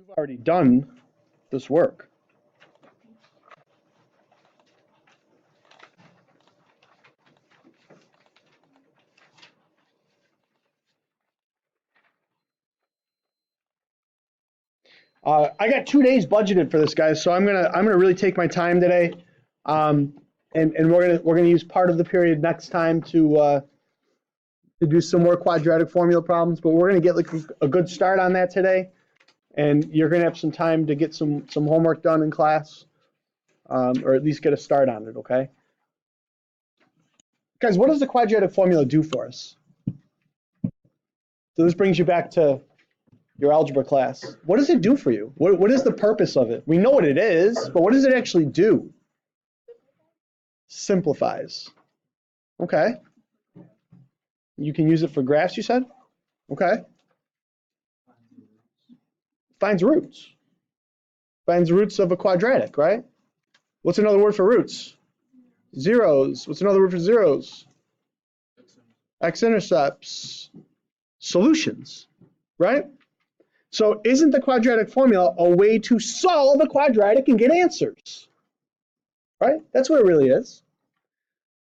You've already done this work. I got 2 days budgeted for this, guys, so I'm gonna really take my time today, and we're gonna use part of the period next time to do some more quadratic formula problems. But we're gonna get like a good start on that today, and you're gonna have some time to get some homework done in class, or at least get a start on it. Okay, guys, what does the quadratic formula do for us? So this brings you back to your algebra class. What does it do for you? What is the purpose of it? We know what it is, but what does it actually do? Simplifies. Okay. You can use it for graphs, you said? Okay. Finds roots. Finds roots of a quadratic, right? What's another word for roots? Zeros. What's another word for zeros? X-intercepts. Solutions, right? So isn't the quadratic formula a way to solve a quadratic and get answers? Right? That's what it really is.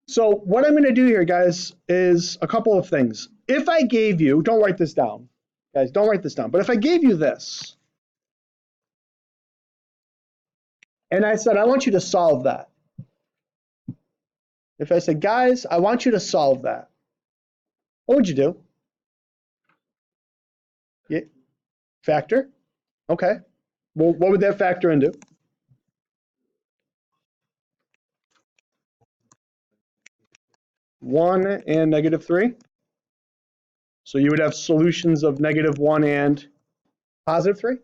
So what I'm going to do here, guys, is a couple of things. If I gave you, don't write this down, guys, don't write this down, but if I gave you this, and I said, I want you to solve that. If I said, guys, I want you to solve that, what would you do? Yeah. Factor? Okay. Well, what would that factor into? One and -3. So you would have solutions of -1 and +3.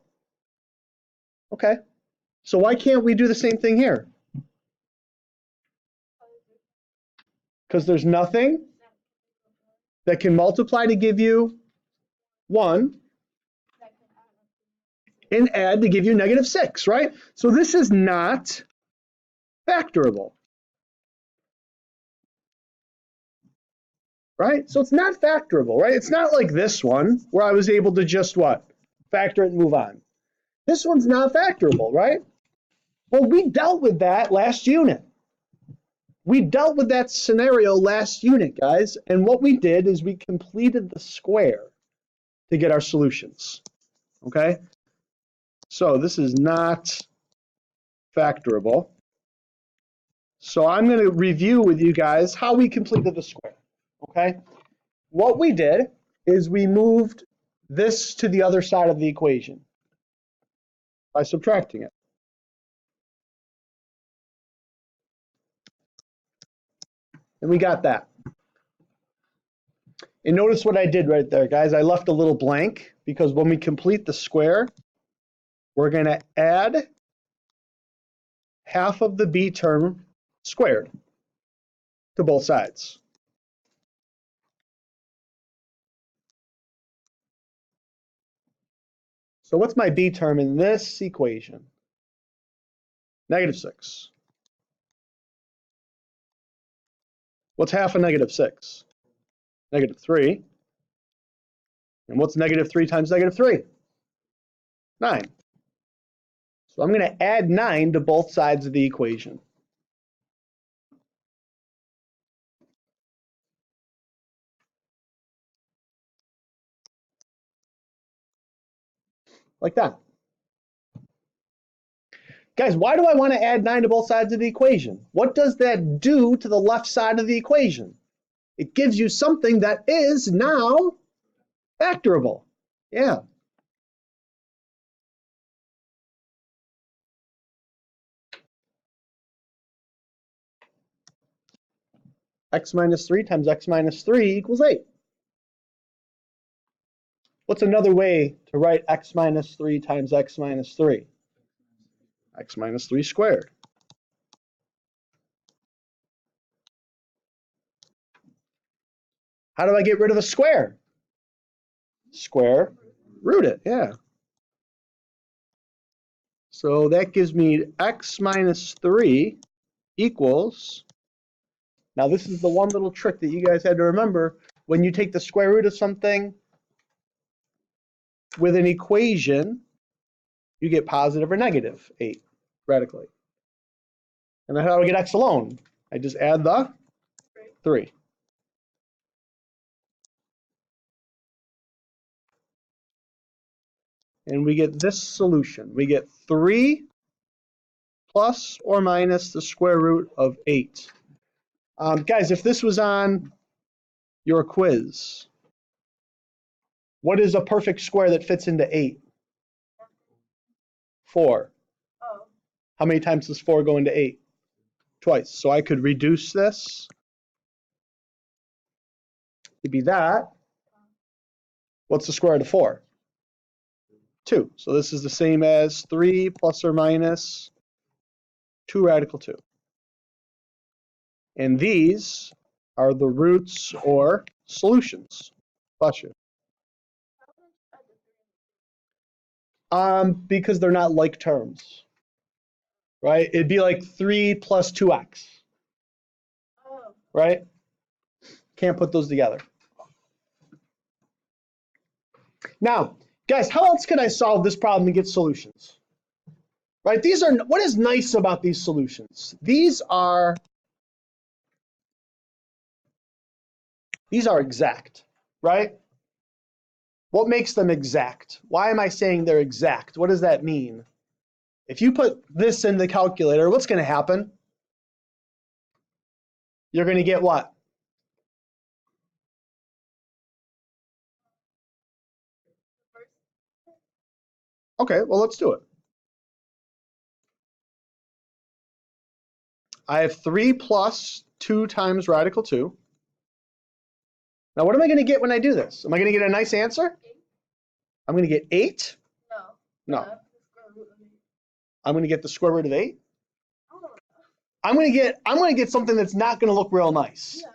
Okay. So why can't we do the same thing here? Because there's nothing that can multiply to give you 1 and add to give you -6, right? So this is not factorable. Right? So it's not factorable, right? It's not like this one where I was able to just what? Factor it and move on. This one's not factorable, right? Well, we dealt with that last unit. We dealt with that scenario last unit, guys. And what we did is we completed the square to get our solutions. Okay? So this is not factorable. So I'm going to review with you guys how we completed the square. Okay? What we did is we moved this to the other side of the equation by subtracting it. And we got that. And notice what I did right there, guys. I left a little blank because when we complete the square, we're going to add half of the b term squared to both sides. So what's my b term in this equation? -6. What's half of -6? -3. And what's -3 times -3? 9. So I'm going to add 9 to both sides of the equation. Like that. Guys, why do I want to add 9 to both sides of the equation? What does that do to the left side of the equation? It gives you something that is now factorable. Yeah. X minus 3 times x minus 3 equals 8. What's another way to write x minus 3 times x minus 3? X minus 3 squared. How do I get rid of the square? Square root it, yeah. So that gives me x minus 3 equals, now this is the one little trick that you guys had to remember. When you take the square root of something with an equation, you get positive or negative 8 radically. And then how do I get x alone? I just add the 3. And we get this solution. We get 3 plus or minus the square root of 8. Guys, if this was on your quiz, what is a perfect square that fits into 8? 4. Oh. How many times does 4 go into 8? Twice. So I could reduce this to be that. What's the square root of 4? 2. So this is the same as 3 plus or minus 2 radical 2. And these are the roots or solutions. Bless you. Because they're not like terms, right? It'd be like 3 plus 2x, right? Can't put those together. Now, guys, how else can I solve this problem and get solutions? Right? These are, what is nice about these solutions? These are exact, right? What makes them exact? Why am I saying they're exact? What does that mean? If you put this in the calculator, what's going to happen? You're going to get what? Okay, well, let's do it. I have 3 plus 2 times radical 2. Now, what am I going to get when I do this? Am I going to get a nice answer? 8. I'm going to get 8? No. No. I'm going to get the square root of 8? I'm going to get something that's not going to look real nice. Yeah,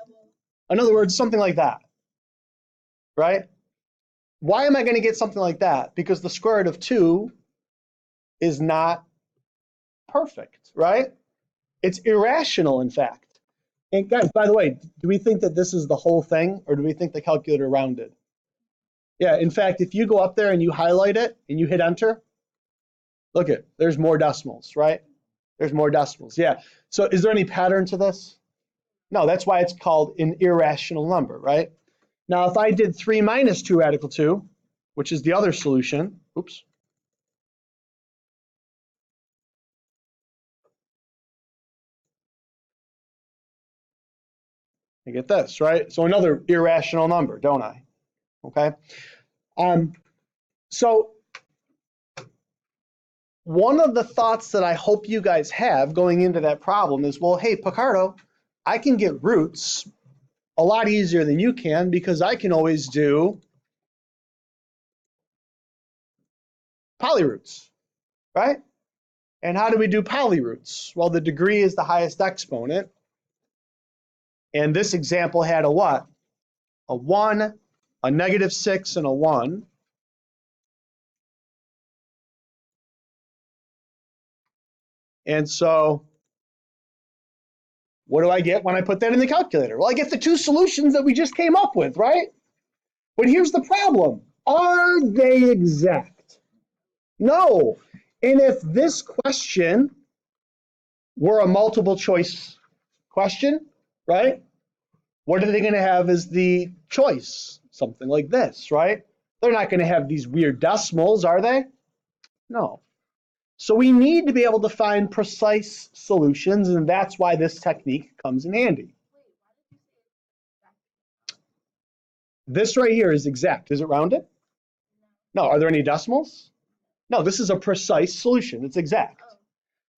In other words, something like that. Right? Why am I going to get something like that? Because the square root of 2 is not perfect, right? It's irrational, in fact. And guys, by the way, do we think that this is the whole thing, or do we think the calculator rounded? Yeah, in fact, if you go up there and you highlight it and you hit enter, look at, there's more decimals, right? There's more decimals, yeah. So is there any pattern to this? No, that's why it's called an irrational number, right? Now, if I did 3 minus 2 radical 2, which is the other solution, oops. I get this, right? So another irrational number, don't I? Okay. So one of the thoughts that I hope you guys have going into that problem is, well, hey, Picardo, I can get roots a lot easier than you can because I can always do polyroots, right? And how do we do polyroots? Well, the degree is the highest exponent. And this example had a what? A 1, a -6, and a 1. And so what do I get when I put that in the calculator? Well, I get the two solutions that we just came up with, right? But here's the problem. Are they exact? No. And if this question were a multiple choice question, right? What are they going to have as the choice? Something like this, right? They're not going to have these weird decimals, are they? No. So we need to be able to find precise solutions, and that's why this technique comes in handy. This right here is exact. Is it rounded? No. Are there any decimals? No, this is a precise solution. It's exact.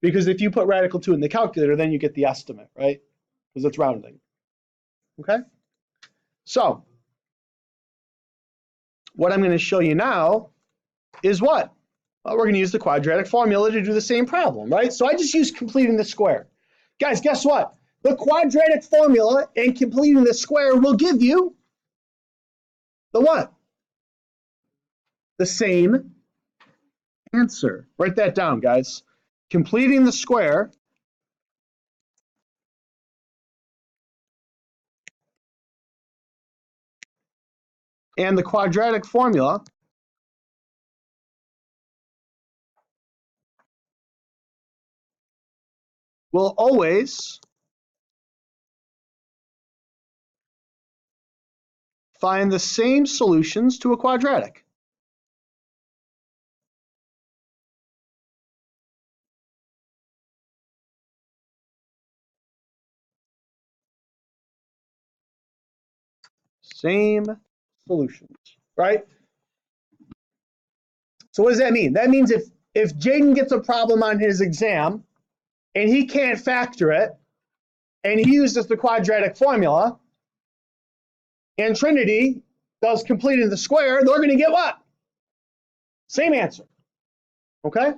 Because if you put radical 2 in the calculator, then you get the estimate, right? Because it's rounding. Okay? So, what I'm going to show you now is what? Well, we're going to use the quadratic formula to do the same problem, right? So I just used completing the square. Guys, guess what? The quadratic formula and completing the square will give you the what? The same answer. Write that down, guys. Completing the square and the quadratic formula will always find the same solutions to a quadratic. Same solutions, right? So what does that mean? That means if Jaden gets a problem on his exam and he can't factor it, and he uses the quadratic formula, and Trinity does completing the square, they're going to get what? Same answer. Okay?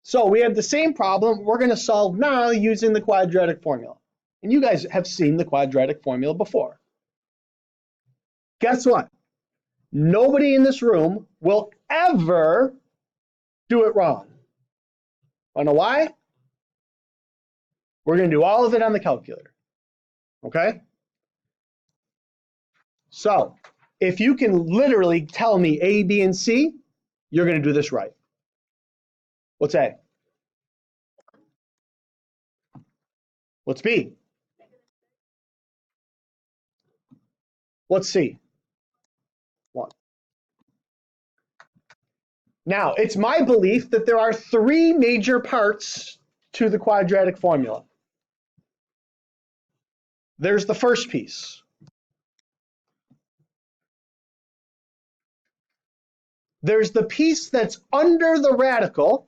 So we have the same problem we're going to solve now using the quadratic formula. And you guys have seen the quadratic formula before. Guess what? Nobody in this room will ever do it wrong. Wanna know why? We're going to do all of it on the calculator. Okay? So if you can literally tell me A, B, and C, you're going to do this right. What's A? What's B? What's C? 1. Now, it's my belief that there are 3 major parts to the quadratic formula. There's the first piece. There's the piece that's under the radical.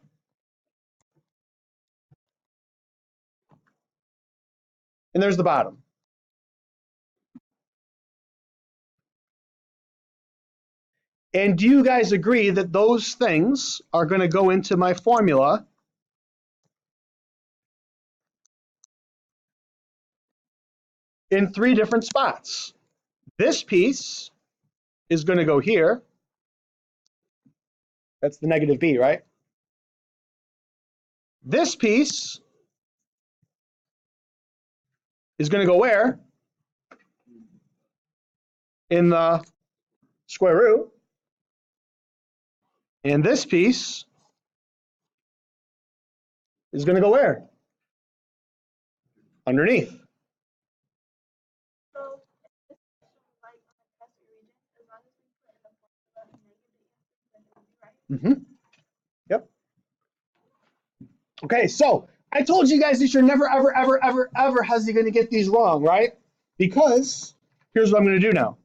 And there's the bottom. And do you guys agree that those things are going to go into my formula in 3 different spots? This piece is going to go here. That's the negative b, right? This piece is going to go where? In the square root. And this piece is going to go where? Underneath. Yep. Okay, so I told you guys that you're never, ever, ever, ever, ever going to get these wrong, right? Because here's what I'm going to do now.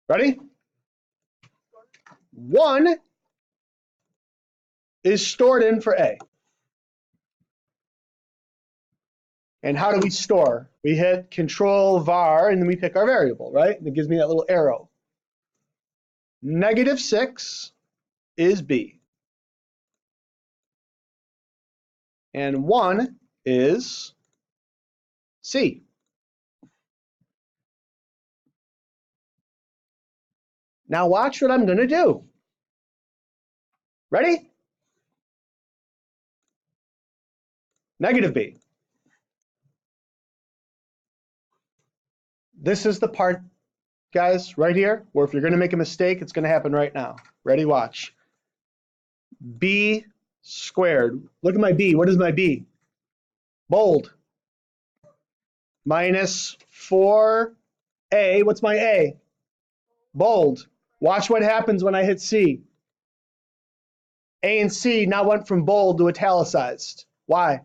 Ready? 1 is stored in for A. And how do we store? We hit Control var and then we pick our variable, right? And it gives me that little arrow. -6 is B. And 1 is C. Now watch what I'm going to do. Ready? -B. This is the part, guys, right here, where if you're going to make a mistake, it's going to happen right now. Ready? Watch. B squared. Look at my B. What is my B? Bold. -4A. What's my A? Bold. Watch what happens when I hit C. A and C now went from bold to italicized. Why?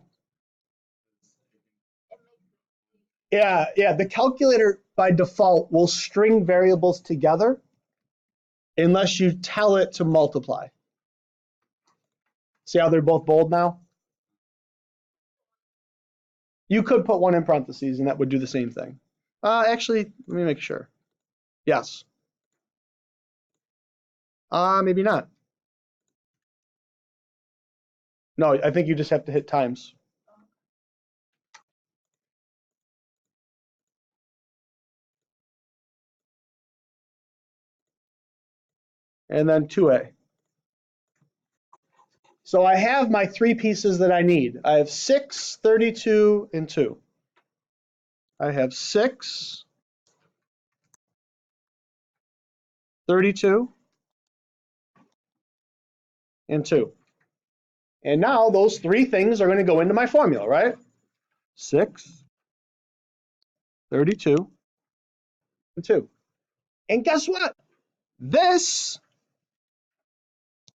Yeah, the calculator by default will string variables together unless you tell it to multiply. See how they're both bold now? You could put 1 in parentheses and that would do the same thing. Actually, let me make sure. Yes. Maybe not. No, I think you just have to hit times. And then 2A. So I have my 3 pieces that I need. I have 6, 32, and 2. I have 6, 32, and 2. And now those three things are going to go into my formula, right? 6, 32, and 2. And guess what? This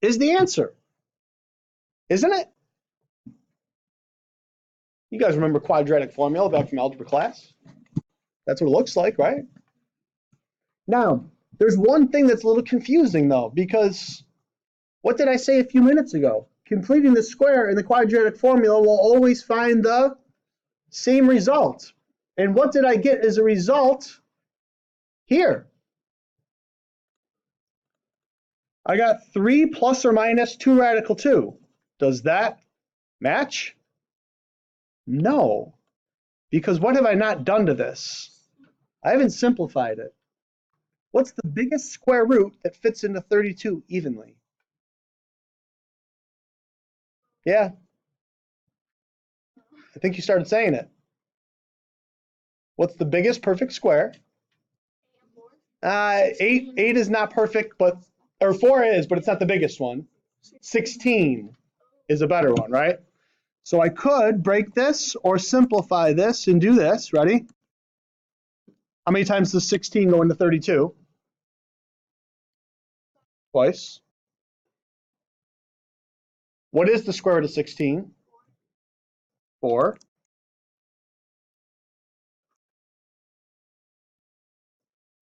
is the answer, isn't it? You guys remember quadratic formula back from algebra class? That's what it looks like, right? Now, there's one thing that's a little confusing though, because what did I say a few minutes ago? Completing the square in the quadratic formula will always find the same result. And what did I get as a result here? I got 3 plus or minus 2 radical 2. Does that match? No, because what have I not done to this? I haven't simplified it. What's the biggest square root that fits into 32 evenly? Yeah, I think you started saying it. What's the biggest perfect square? 8 is not perfect, but or 4 is, but it's not the biggest one. 16 is a better one, right? So I could break this or simplify this and do this. Ready? How many times does 16 go into 32? Twice. What is the square root of 16? 4.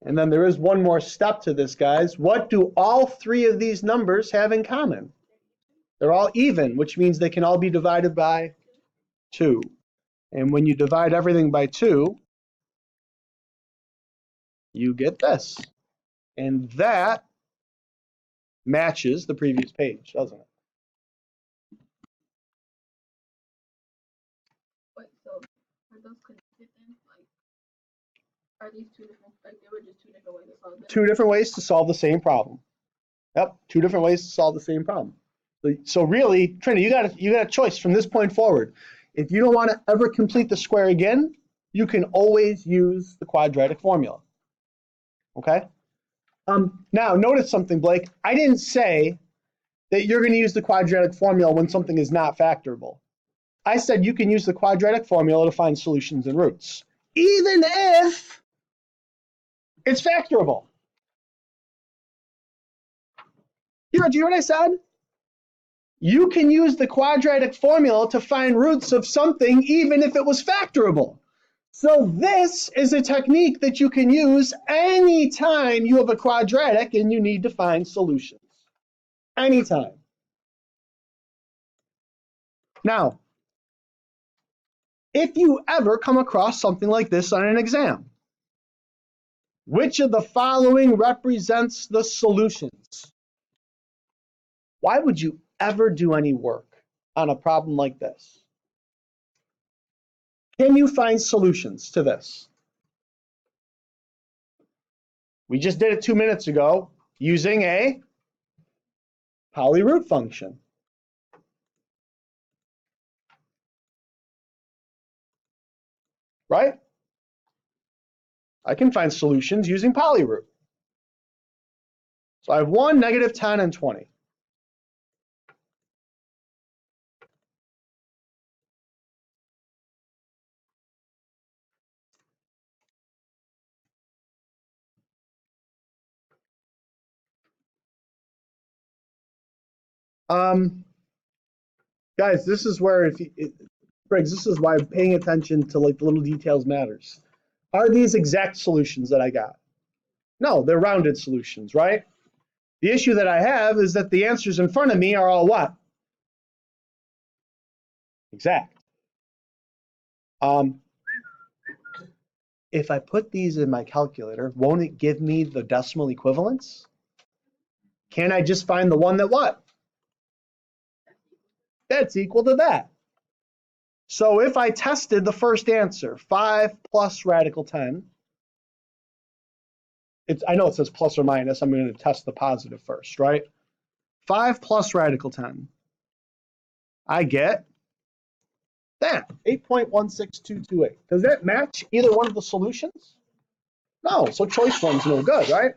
And then there is one more step to this, guys. What do all three of these numbers have in common? They're all even, which means they can all be divided by 2. And when you divide everything by 2, you get this. And that matches the previous page, doesn't it? Wait, so are those connected then? Like, are these two different, like they were just two different ways to solve this? 2 different ways to solve the same problem. Yep, 2 different ways to solve the same problem. So really, Trinity, you got a choice from this point forward. If you don't want to ever complete the square again, you can always use the quadratic formula. Okay? Now, notice something, Blake. I didn't say that you're going to use the quadratic formula when something is not factorable. I said you can use the quadratic formula to find solutions and roots, even if it's factorable. Do you hear what I said? You can use the quadratic formula to find roots of something even if it was factorable. So this is a technique that you can use anytime you have a quadratic and you need to find solutions. Anytime. Now, if you ever come across something like this on an exam, which of the following represents the solutions? Why would you ever do any work on a problem like this? Can you find solutions to this? We just did it 2 minutes ago using a polyroot function. Right? I can find solutions using polyroot. So I have 1, -10, and 20. Guys, this is where Briggs, this is why paying attention to like the little details matters. Are these exact solutions that I got? No, they're rounded solutions, right? The issue that I have is that the answers in front of me are all what? Exact. If I put these in my calculator, won't it give me the decimal equivalents? Can I just find the one that what? That's equal to that. So if I tested the first answer, 5 plus radical 10, I know it says plus or minus, I'm going to test the positive first, right? 5 plus radical 10, I get that, 8.16228. Does that match either one of the solutions? No, so choice one's no good, right?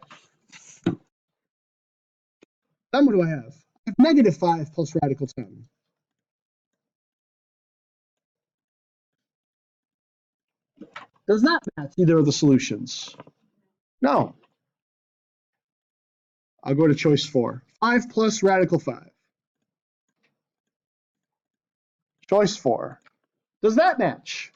Then what do I have? I have -5 plus radical 10. Does not match either of the solutions. No. I'll go to choice 4. 5 plus radical 5. Choice 4. Does that match?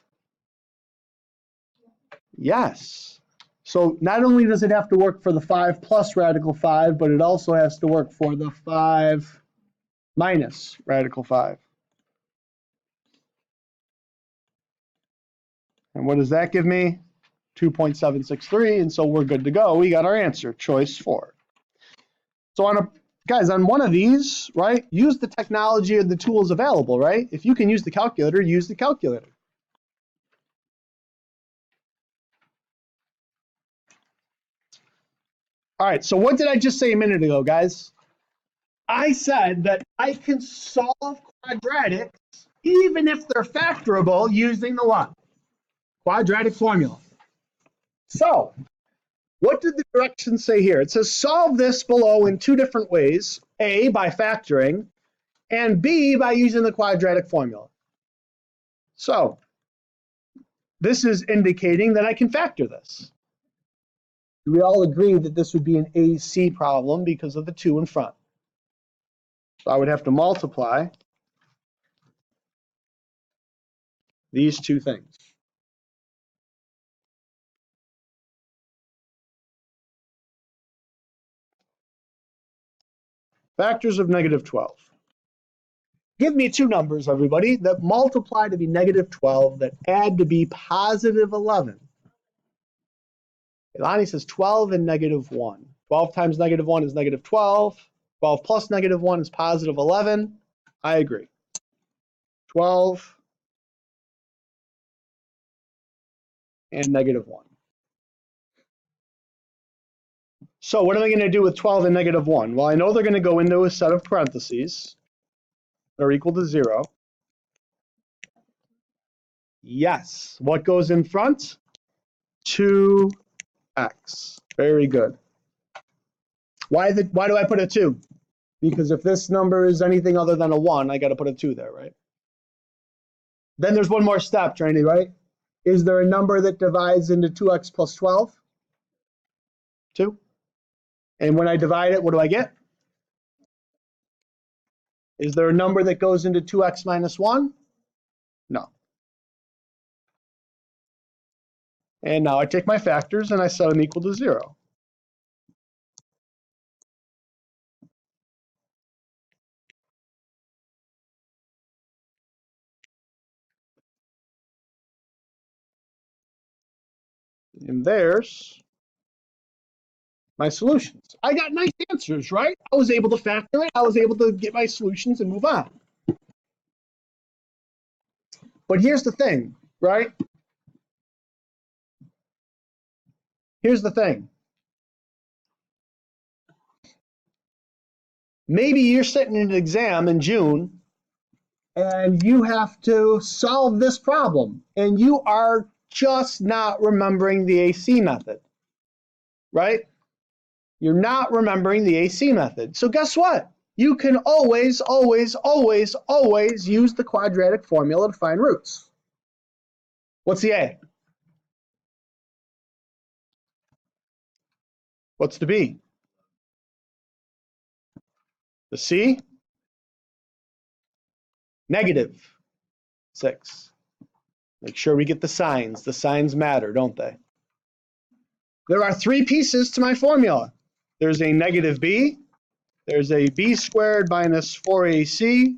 Yes. So not only does it have to work for the 5 plus radical 5, but it also has to work for the 5 minus radical 5. And what does that give me? 2.763, and so we're good to go. We got our answer, choice 4. So guys, on one of these, right, use the technology and the tools available, right? If you can use the calculator, use the calculator. All right, so what did I just say a minute ago, guys? I said that I can solve quadratics even if they're factorable using the what? Quadratic formula. So, what did the directions say here? It says solve this below in 2 different ways. A, by factoring, and B, by using the quadratic formula. So, this is indicating that I can factor this. Do we all agree that this would be an AC problem because of the 2 in front? So I would have to multiply these 2 things. Factors of negative 12. Give me 2 numbers, everybody, that multiply to be negative 12, that add to be positive 11. Lonnie says 12 and negative 1. 12 times negative 1 is negative 12. 12 plus negative 1 is positive 11. I agree. 12 and negative 1. So what am I going to do with 12 and negative 1? Well, I know they're going to go into a set of parentheses that are equal to 0. Yes. What goes in front? 2x. Very good. Why do I put a 2? Because if this number is anything other than a 1, I got to put a 2 there, right? Then there's one more step, Trinity, right? Is there a number that divides into 2x plus 12? 2. And when I divide it, what do I get? Is there a number that goes into 2x minus 1? No. And now I take my factors and I set them equal to 0. And there's my solutions. I got nice answers, right? I was able to factor it. I was able to get my solutions and move on. But here's the thing, right? Here's the thing. Maybe you're sitting in an exam in June and you have to solve this problem and you are just not remembering the AC method, right? You're not remembering the AC method. So guess what? You can always, always, always, always use the quadratic formula to find roots. What's the A? What's the B? The C? Negative 6. Make sure we get the signs. The signs matter, don't they? There are 3 pieces to my formula. There's a negative B. There's a B squared minus 4AC.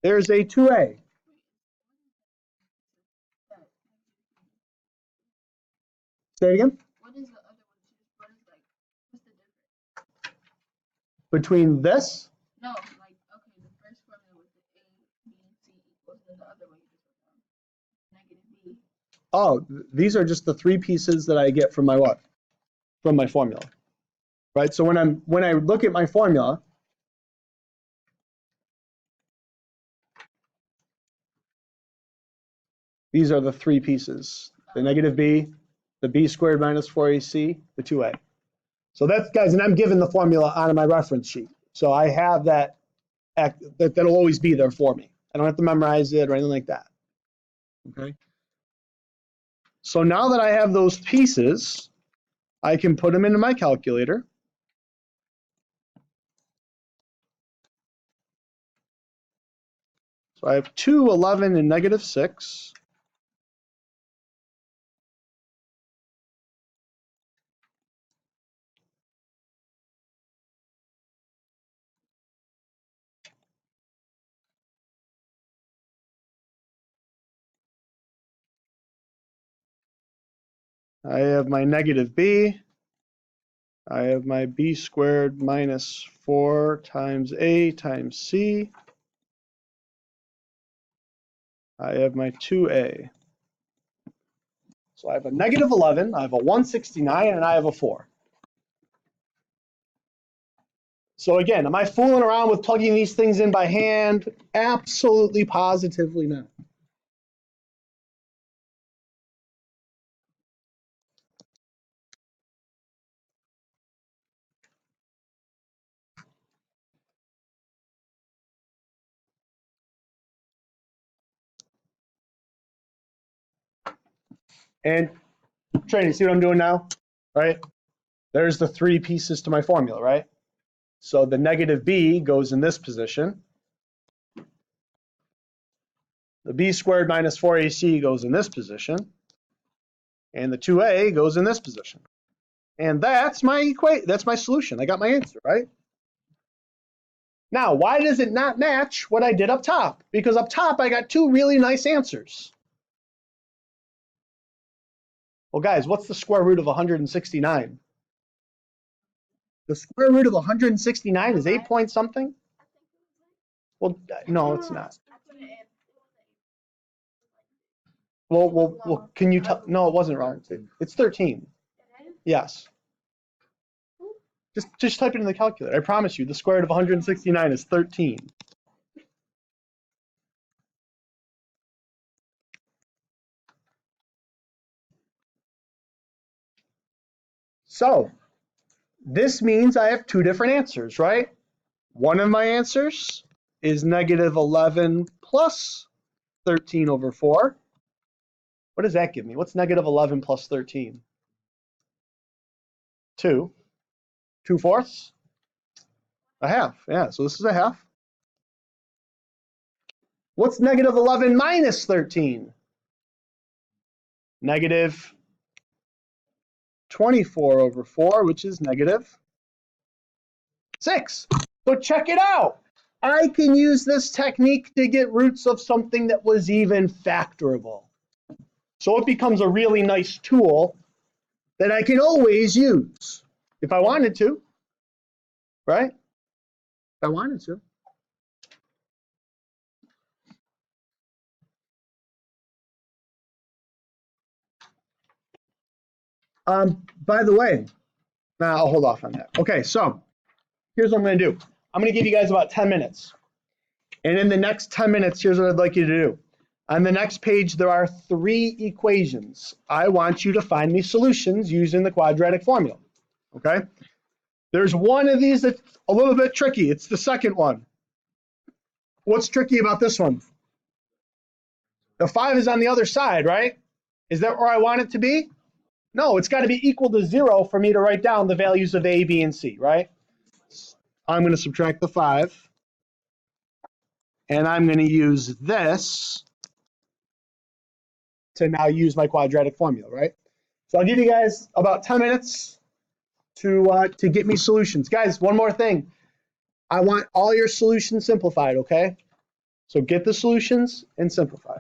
There's a 2A. Say it again. What is the other one? What is like? What's the difference between this? No, like okay, the first formula was the A, B, and C equals, then the other one you just wrote down negative B. Oh, these are just the 3 pieces that I get from my what? From my formula, right? So when I look at my formula, these are the 3 pieces: the negative B, the B squared minus 4AC, the 2A. So that's, guys, and I'm given the formula on my reference sheet. So I have that'll always be there for me. I don't have to memorize it or anything like that. Okay. So now that I have those pieces, I can put them into my calculator. So I have 2, 11, and -6. I have my -b. I have my b squared minus 4 times a times c. I have my 2a. So I have a -11, I have a 169, and I have a 4. So again, am I fooling around with plugging these things in by hand? Absolutely, positively not. And Trinity, see what I'm doing now? Right? There's the 3 pieces to my formula, right? So the -b goes in this position. The b squared minus 4ac goes in this position. And the 2a goes in this position. And that's my solution. I got my answer, right? Now, why does it not match what I did up top? Because up top, I got 2 really nice answers. Well, guys, what's the square root of 169? The square root of 169 is 8 point something? Well, no, it's not. Well, can you tell? No, it wasn't wrong. It's 13. Yes. Just type it in the calculator. I promise you, the square root of 169 is 13. So this means I have 2 different answers, right? One of my answers is -11 plus 13 over 4. What does that give me? What's -11 plus 13? 2. 2/4? A half. Yeah, so this is a half. What's -11 minus 13? -24 over 4, which is -6. So check it out. I can use this technique to get roots of something that was even factorable. So it becomes a really nice tool that I can always use if I wanted to, right? If I wanted to. By the way, now I'll hold off on that. Okay, so here's what I'm going to do. I'm going to give you guys about 10 minutes. And in the next 10 minutes, here's what I'd like you to do. On the next page, there are 3 equations. I want you to find me solutions using the quadratic formula, okay? There's one of these that's a little bit tricky. It's the second one. What's tricky about this one? The 5 is on the other side, right? Is that where I want it to be? No, it's got to be equal to 0 for me to write down the values of A, B, and C, right? I'm going to subtract the 5. And I'm going to use this to now use my quadratic formula, right? So I'll give you guys about 10 minutes to get me solutions. Guys, one more thing. I want all your solutions simplified, okay? So get the solutions and simplify.